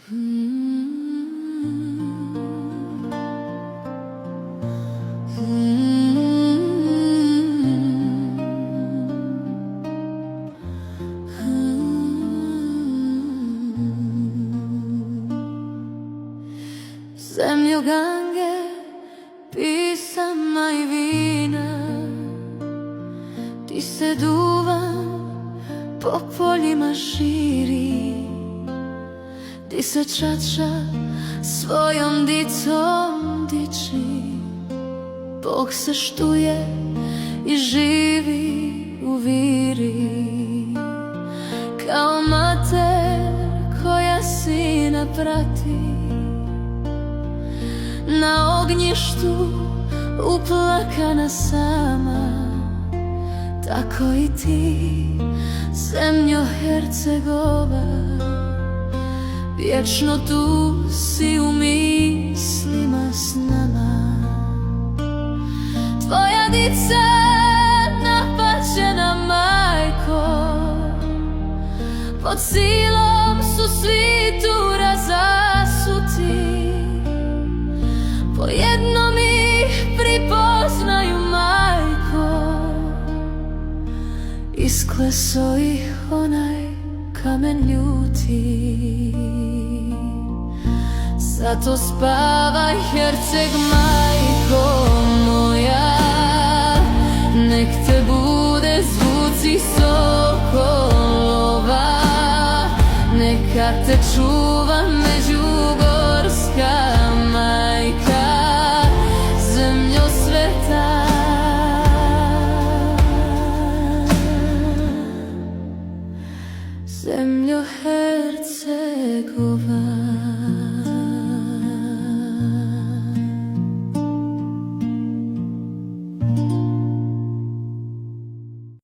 Zemljo Gange, pisama i vina, ti se duvan po poljima širi, ti se čača svojom dicom diči, Bog se štuje i živi u viri, kao mater koja sina prati, na ognjištu uplakana sama. Tako i ti, zemljo Hercegova, vječno tu si u mislima s nama. Tvoja dica napaćena majko, pod silom su svi tu razasuti, po jednom ih pripoznaju, majko, iskleso ih onaj kamen ljuti. Zato spavaj, Herceg, majko moja, nek te bude zvuci sokolova, neka te čuva međugorska majka, zemljo sveta. Zemljo